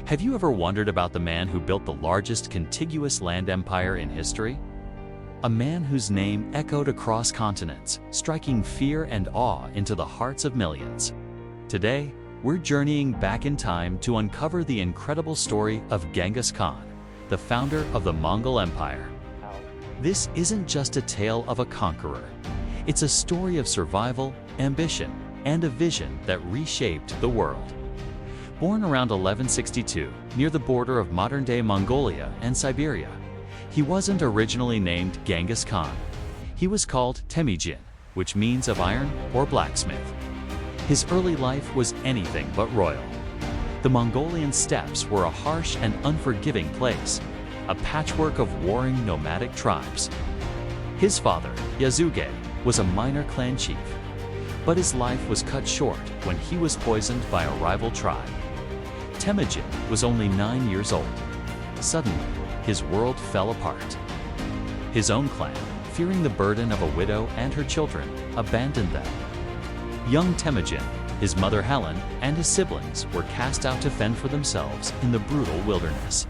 Have you ever wondered about the man who built the largest contiguous land empire in history? A man whose name echoed across continents, striking fear and awe into the hearts of millions. Today, we're journeying back in time to uncover the incredible story of Genghis Khan, the founder of the Mongol Empire. This isn't just a tale of a conqueror. It's a story of survival, ambition, and a vision that reshaped the world. Born around 1162, near the border of modern-day Mongolia and Siberia, he wasn't originally named Genghis Khan. He was called Temujin, which means of iron or blacksmith. His early life was anything but royal. The Mongolian steppes were a harsh and unforgiving place, a patchwork of warring nomadic tribes. His father, Yazuge, was a minor clan chief, but his life was cut short when he was poisoned by a rival tribe. Temujin was only 9 years old. Suddenly, his world fell apart. His own clan, fearing the burden of a widow and her children, abandoned them. Young Temujin, his mother Helen, and his siblings were cast out to fend for themselves in the brutal wilderness.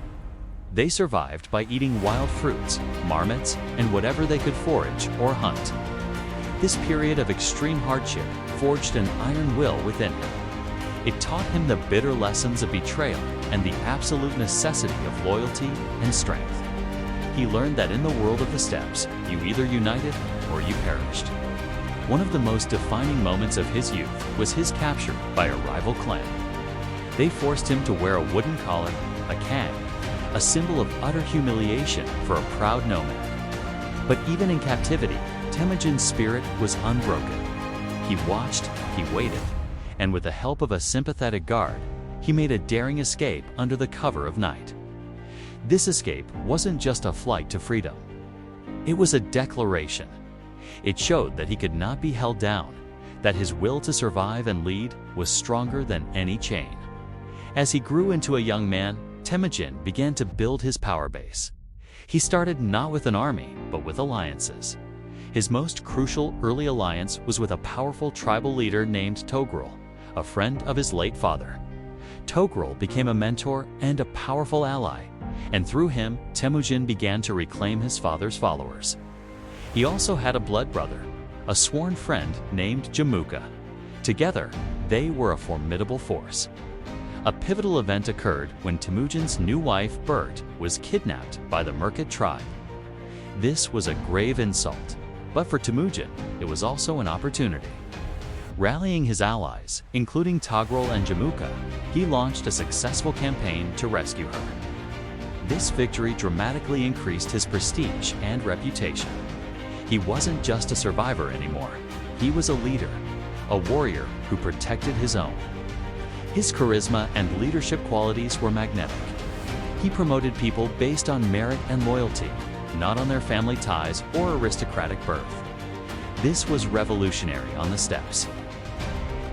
They survived by eating wild fruits, marmots, and whatever they could forage or hunt. This period of extreme hardship forged an iron will within him. It taught him the bitter lessons of betrayal and the absolute necessity of loyalty and strength. He learned that in the world of the steppes, you either united or you perished. One of the most defining moments of his youth was his capture by a rival clan. They forced him to wear a wooden collar, a kang, a symbol of utter humiliation for a proud nomad. But even in captivity, Temujin's spirit was unbroken. He watched, he waited, and with the help of a sympathetic guard, he made a daring escape under the cover of night. This escape wasn't just a flight to freedom. It was a declaration. It showed that he could not be held down, that his will to survive and lead was stronger than any chain. As he grew into a young man, Temujin began to build his power base. He started not with an army, but with alliances. His most crucial early alliance was with a powerful tribal leader named Togrul, a friend of his late father. Togrul became a mentor and a powerful ally, and through him, Temujin began to reclaim his father's followers. He also had a blood brother, a sworn friend named Jamuka. Together, they were a formidable force. A pivotal event occurred when Temujin's new wife, Bert, was kidnapped by the Merkit tribe. This was a grave insult, but for Temujin, it was also an opportunity. Rallying his allies, including Togrul and Jamuka, he launched a successful campaign to rescue her. This victory dramatically increased his prestige and reputation. He wasn't just a survivor anymore. He was a leader, a warrior who protected his own. His charisma and leadership qualities were magnetic. He promoted people based on merit and loyalty, not on their family ties or aristocratic birth. This was revolutionary on the steppes.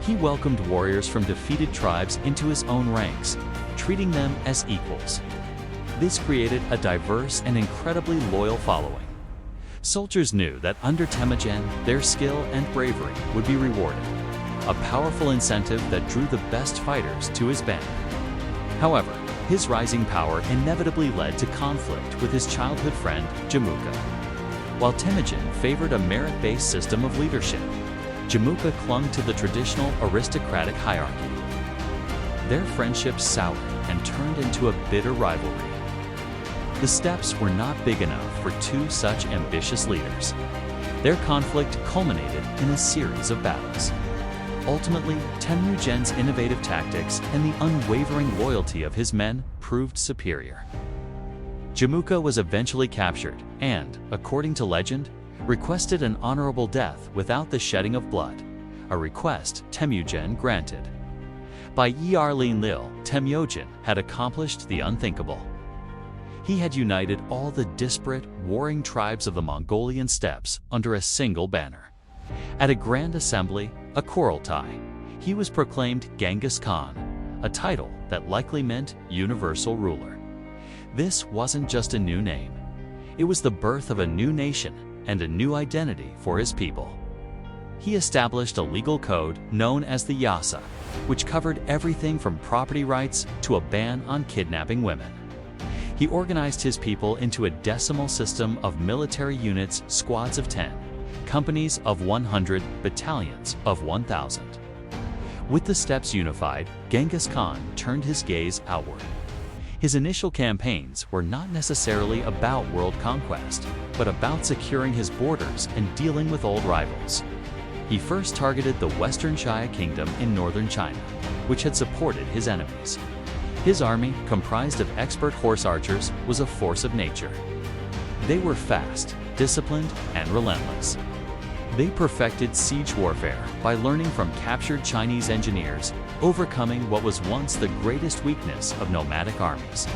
He welcomed warriors from defeated tribes into his own ranks, treating them as equals. This created a diverse and incredibly loyal following. Soldiers knew that under Temujin, their skill and bravery would be rewarded, a powerful incentive that drew the best fighters to his band. However, his rising power inevitably led to conflict with his childhood friend, Jamuka. While Temujin favored a merit-based system of leadership, Jamuka clung to the traditional aristocratic hierarchy. Their friendship soured and turned into a bitter rivalry. The steppes were not big enough for two such ambitious leaders. Their conflict culminated in a series of battles. Ultimately, Temujin's innovative tactics and the unwavering loyalty of his men proved superior. Jamuka was eventually captured and, according to legend, requested an honorable death without the shedding of blood, a request Temujin granted. By Yarlin-Lil, Temujin had accomplished the unthinkable. He had united all the disparate, warring tribes of the Mongolian steppes under a single banner. At a grand assembly, a Kurultai, he was proclaimed Genghis Khan, a title that likely meant universal ruler. This wasn't just a new name. It was the birth of a new nation and a new identity for his people. he established a legal code known as the Yasa, which covered everything from property rights to a ban on kidnapping women. He organized his people into a decimal system of military units, squads of 10, companies of 100, battalions of 1,000. With the steppes unified, Genghis Khan turned his gaze outward. His initial campaigns were not necessarily about world conquest, but about securing his borders and dealing with old rivals. He first targeted the Western Xia Kingdom in northern China, which had supported his enemies. His army, comprised of expert horse archers, was a force of nature. They were fast, disciplined, and relentless. They perfected siege warfare by learning from captured Chinese engineers, overcoming what was once the greatest weakness of nomadic armies.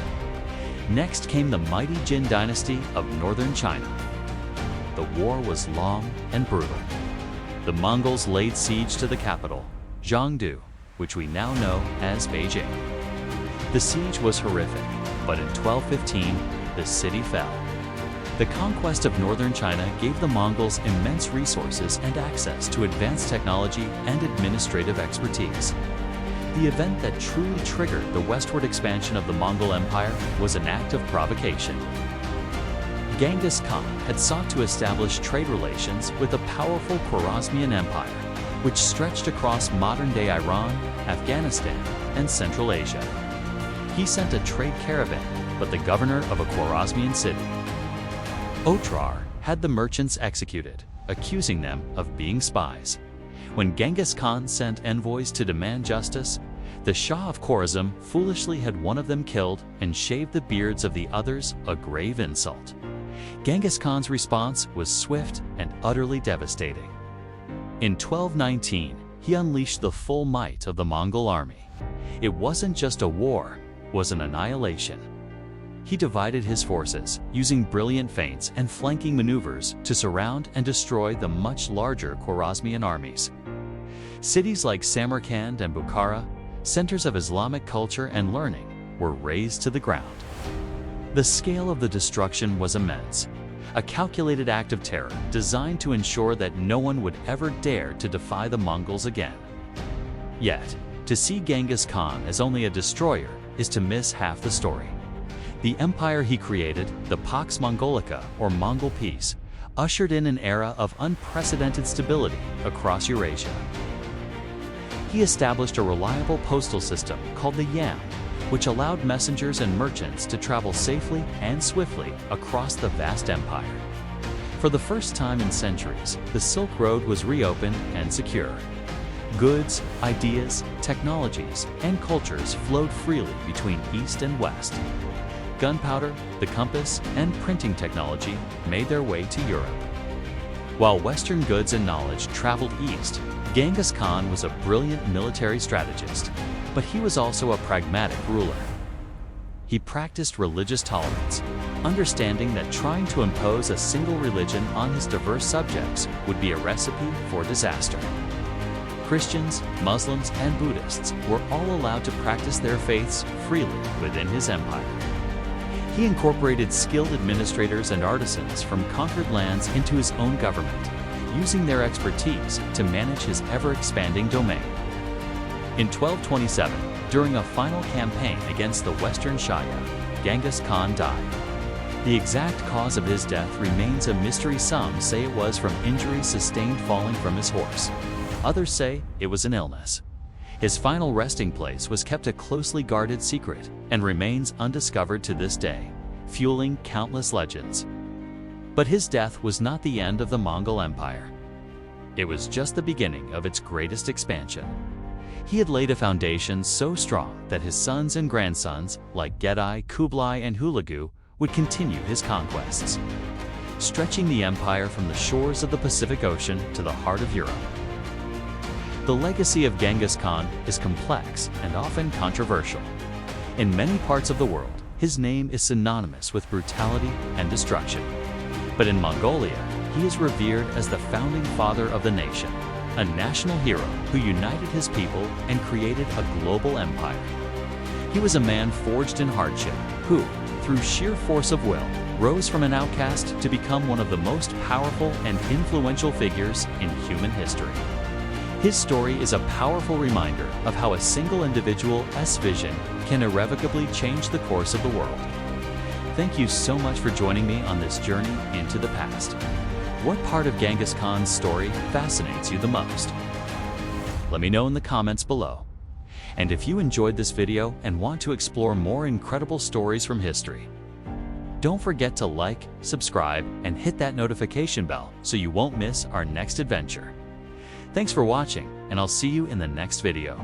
Next came the mighty Jin dynasty of northern China. The war was long and brutal. The Mongols laid siege to the capital, Jiangdu, which we now know as Beijing. The siege was horrific, but in 1215, the city fell. The conquest of northern China gave the Mongols immense resources and access to advanced technology and administrative expertise. The event that truly triggered the westward expansion of the Mongol Empire was an act of provocation. Genghis Khan had sought to establish trade relations with the powerful Khwarezmian Empire, which stretched across modern-day Iran, Afghanistan, and Central Asia. He sent a trade caravan, but the governor of a Khwarezmian city, Otrar, had the merchants executed, accusing them of being spies. When Genghis Khan sent envoys to demand justice, the Shah of Khwarezm foolishly had one of them killed and shaved the beards of the others, a grave insult. Genghis Khan's response was swift and utterly devastating. In 1219, he unleashed the full might of the Mongol army. It wasn't just a war, it was an annihilation. He divided his forces, using brilliant feints and flanking maneuvers to surround and destroy the much larger Khwarezmian armies. Cities like Samarkand and Bukhara, centers of Islamic culture and learning, were razed to the ground. The scale of the destruction was immense, a calculated act of terror designed to ensure that no one would ever dare to defy the Mongols again. Yet, to see Genghis Khan as only a destroyer is to miss half the story. The empire he created, the Pax Mongolica, or Mongol Peace, ushered in an era of unprecedented stability across Eurasia. He established a reliable postal system called the Yam, which allowed messengers and merchants to travel safely and swiftly across the vast empire. For the first time in centuries, the Silk Road was reopened and secure. Goods, ideas, technologies, and cultures flowed freely between East and West. Gunpowder, the compass, and printing technology made their way to Europe. While Western goods and knowledge traveled east, Genghis Khan was a brilliant military strategist, but he was also a pragmatic ruler. He practiced religious tolerance, understanding that trying to impose a single religion on his diverse subjects would be a recipe for disaster. Christians, Muslims, and Buddhists were all allowed to practice their faiths freely within his empire. He incorporated skilled administrators and artisans from conquered lands into his own government, using their expertise to manage his ever-expanding domain. In 1227, during a final campaign against the Western Xia, Genghis Khan died. The exact cause of his death remains a mystery. Some say it was from injuries sustained falling from his horse. Others say it was an illness. His final resting place was kept a closely guarded secret and remains undiscovered to this day, fueling countless legends. But his death was not the end of the Mongol Empire. It was just the beginning of its greatest expansion. He had laid a foundation so strong that his sons and grandsons, like Gedai, Kublai, and Hulagu, would continue his conquests, stretching the empire from the shores of the Pacific Ocean to the heart of Europe. The legacy of Genghis Khan is complex and often controversial. In many parts of the world, his name is synonymous with brutality and destruction. But in Mongolia, he is revered as the founding father of the nation, a national hero who united his people and created a global empire. He was a man forged in hardship who, through sheer force of will, rose from an outcast to become one of the most powerful and influential figures in human history. His story is a powerful reminder of how a single individual's vision can irrevocably change the course of the world. Thank you so much for joining me on this journey into the past. What part of Genghis Khan's story fascinates you the most? Let me know in the comments below. And if you enjoyed this video and want to explore more incredible stories from history, don't forget to like, subscribe, and hit that notification bell so you won't miss our next adventure. Thanks for watching, and I'll see you in the next video.